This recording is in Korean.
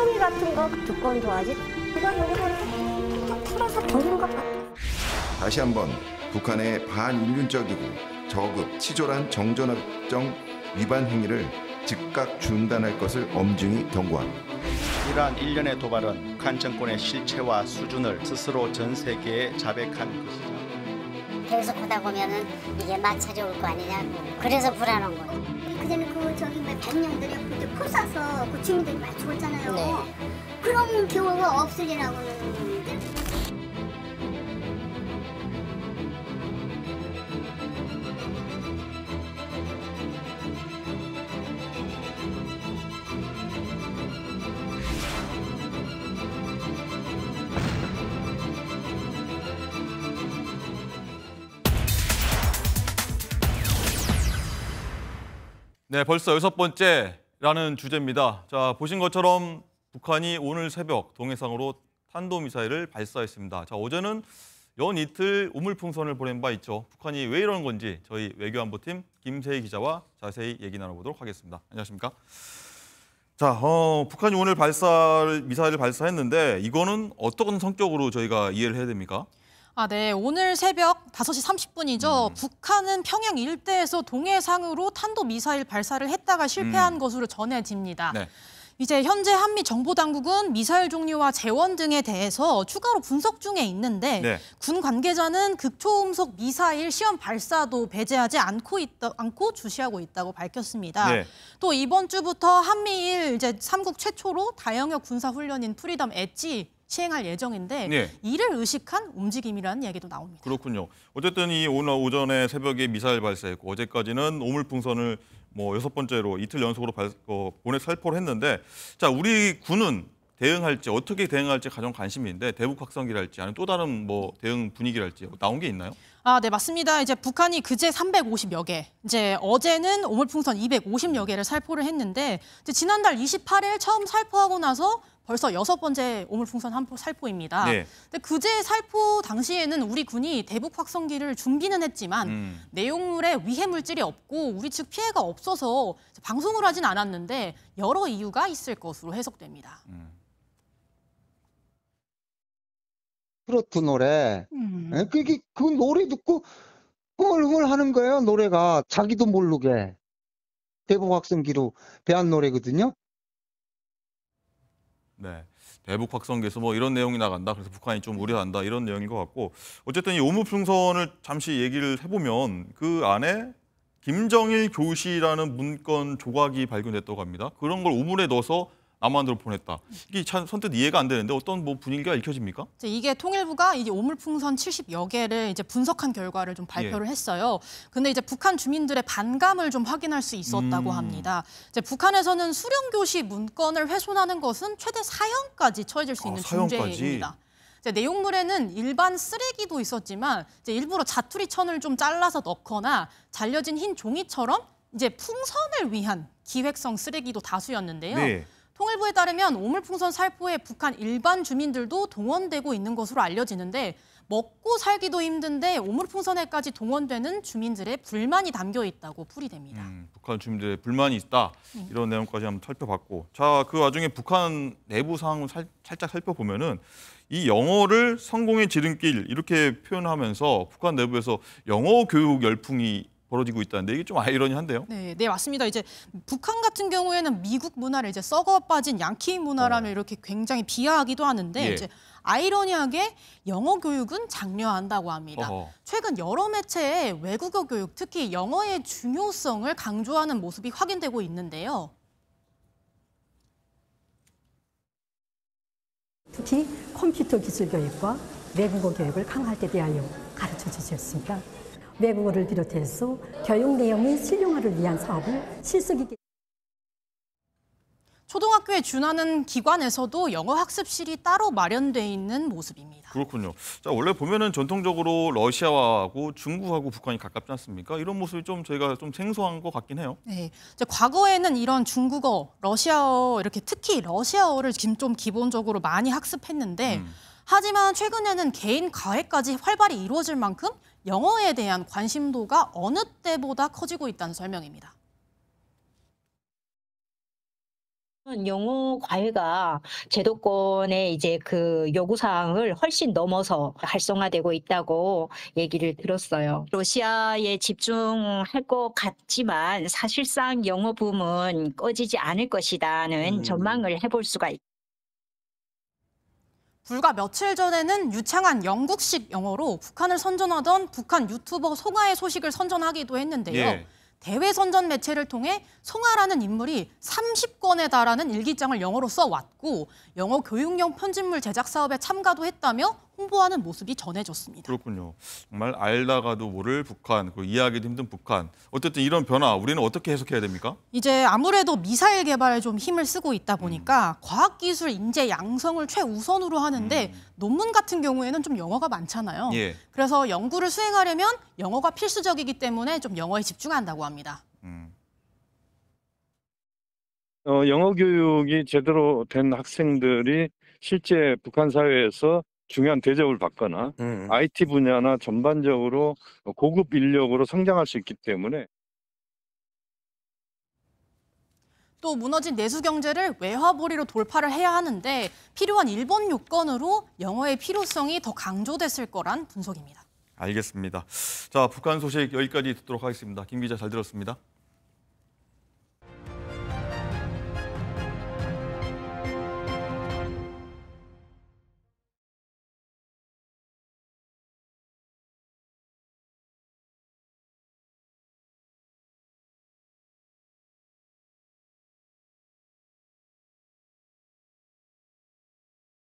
추정이 같은 거 두꺼운 도화지 이거 여기서 툭툭 풀어서 보는 것 같아. 다시 한번 북한의 반인륜적이고 저급, 치졸한 정전협정 위반 행위를 즉각 중단할 것을 엄중히 경고합니다. 이러한 일련의 도발은 북한 정권의 실체와 수준을 스스로 전 세계에 자백한 것이다. 계속 보다 보면은 이게 맞춰져 올 거 아니냐고. 그래서 불안한 거예요. 그전에 저기 백령들이 그 포사서 그 주민들이 많이 죽었잖아요. 네. 그런 경우가 없으리라고는. 네, 벌써 6번째라는 주제입니다. 자, 보신 것처럼 북한이 오늘 새벽 동해상으로 탄도미사일을 발사했습니다. 자, 어제는 연이틀 우물풍선을 보낸 바 있죠. 북한이 왜 이러는 건지 저희 외교안보팀 김세희 기자와 자세히 얘기 나눠보도록 하겠습니다. 안녕하십니까? 자, 북한이 오늘 미사일을 발사했는데 이거는 어떤 성격으로 저희가 이해를 해야 됩니까? 네. 오늘 새벽 5시 30분이죠. 북한은 평양 일대에서 동해상으로 탄도미사일 발사를 했다가 실패한 것으로 전해집니다. 네. 이제 현재 한미 정보당국은 미사일 종류와 재원 등에 대해서 추가로 분석 중에 있는데 네. 군 관계자는 극초음속 미사일 시험 발사도 배제하지 않고 주시하고 있다고 밝혔습니다. 네. 또 이번 주부터 한미일 이제 3국 최초로 다영역 군사훈련인 프리덤 엣지 시행할 예정인데 네. 이를 의식한 움직임이라는 얘기도 나옵니다. 그렇군요. 어쨌든 이 오늘 오전에 새벽에 미사일 발사했고 어제까지는 오물풍선을 6번째로 이틀 연속으로 보내 살포를 했는데 자, 우리 군은 대응할지 어떻게 대응할지 가장 관심인데 대북 확성기랄지 아니면 또 다른 대응 분위기랄지 나온 게 있나요? 네, 맞습니다. 이제 북한이 그제 350여 개, 이제 어제는 오물풍선 250여 개를 살포를 했는데 이제 지난달 28일 처음 살포하고 나서 벌써 6번째 오물풍선 살포입니다. 네. 근데 그제 살포 당시에는 우리 군이 대북 확성기를 준비는 했지만 내용물에 위해 물질이 없고 우리 측 피해가 없어서 방송을 하진 않았는데 여러 이유가 있을 것으로 해석됩니다. 트로트 노래. 그 노래 듣고 흥얼흥얼 하는 거예요, 노래가. 자기도 모르게. 대북 확성기로 배한 노래거든요. 네, 대북 확성기에서 이런 내용이 나간다. 그래서 북한이 좀 우려한다. 이런 내용인 것 같고 어쨌든 이 오물풍선을 잠시 얘기를 해보면 그 안에 김정일 교시라는 문건 조각이 발견됐다고 합니다. 그런 걸 우물에 넣어서 남한으로 보냈다. 이게 참 선뜻 이해가 안 되는데 어떤 분위기가 읽혀집니까? 이게 통일부가 이제 오물풍선 70여 개를 이제 분석한 결과를 좀 발표를 했어요. 근데 이제 북한 주민들의 반감을 좀 확인할 수 있었다고 합니다. 이제 북한에서는 수령교시 문건을 훼손하는 것은 최대 4형까지 처해질 수 있는 중죄입니다. 내용물에는 일반 쓰레기도 있었지만 이제 일부러 자투리천을 좀 잘라서 넣거나 잘려진 흰 종이처럼 이제 풍선을 위한 기획성 쓰레기도 다수였는데요. 네. 통일부에 따르면 오물풍선 살포에 북한 일반 주민들도 동원되고 있는 것으로 알려지는데 먹고 살기도 힘든데 오물풍선에까지 동원되는 주민들의 불만이 담겨 있다고 풀이됩니다. 북한 주민들의 불만이 있다. 이런 내용까지 한번 살펴봤고 자, 그 와중에 북한 내부 상황을 살짝 살펴보면은 이 영어를 성공의 지름길 이렇게 표현하면서 북한 내부에서 영어 교육 열풍이 벌어지고 있다는데 이게 좀 아이러니한데요? 네, 맞습니다. 이제 북한 같은 경우에는 미국 문화를 이제 썩어 빠진 양키 문화라며 이렇게 굉장히 비하하기도 하는데 이제 아이러니하게 영어 교육은 장려한다고 합니다. 최근 여러 매체에 외국어 교육, 특히 영어의 중요성을 강조하는 모습이 확인되고 있는데요. 특히 컴퓨터 기술 교육과 외국어 교육을 강화할 데 대하여 가르쳐 주셨습니다. 외국어를 비롯해서 교육 내용의 실용화를 위한 사업을 실속 있게. 초등학교에 준하는 기관에서도 영어 학습실이 따로 마련돼 있는 모습입니다. 그렇군요. 자, 원래 보면은 전통적으로 러시아하고 중국하고 북한이 가깝지 않습니까? 이런 모습이 좀 저희가 좀 생소한 것 같긴 해요. 네, 이제 과거에는 이런 중국어, 러시아어 이렇게 특히 러시아어를 좀 기본적으로 많이 학습했는데 하지만 최근에는 개인 과외까지 활발히 이루어질 만큼 영어에 대한 관심도가 어느 때보다 커지고 있다는 설명입니다. 영어 과외가 제도권의 이제 그 요구사항을 훨씬 넘어서 활성화되고 있다고 얘기를 들었어요. 러시아에 집중할 것 같지만 사실상 영어 붐은 꺼지지 않을 것이라는 전망을 해볼 수가 있습니다. 불과 며칠 전에는 유창한 영국식 영어로 북한을 선전하던 북한 유튜버 송하의 소식을 선전하기도 했는데요. 예. 대외 선전 매체를 통해 송하라는 인물이 30권에 달하는 일기장을 영어로 써왔고 영어 교육용 편집물 제작 사업에 참가도 했다며 홍보하는 모습이 전해졌습니다. 그렇군요. 정말 알다가도 모를 북한, 그리고 이해하기도 힘든 북한. 어쨌든 이런 변화 우리는 어떻게 해석해야 됩니까? 이제 아무래도 미사일 개발에 좀 힘을 쓰고 있다 보니까 과학기술 인재 양성을 최우선으로 하는데 논문 같은 경우에는 좀 영어가 많잖아요. 예. 그래서 연구를 수행하려면 영어가 필수적이기 때문에 좀 영어에 집중한다고 합니다. 영어 교육이 제대로 된 학생들이 실제 북한 사회에서 중요한 대접을 받거나 IT 분야나 전반적으로 고급 인력으로 성장할 수 있기 때문에 또 무너진 내수 경제를 외화벌이로 돌파를 해야 하는데 필요한 일본 요건으로 영어의 필요성이 더 강조됐을 거란 분석입니다. 알겠습니다. 자, 북한 소식 여기까지 듣도록 하겠습니다. 김 기자 잘 들었습니다.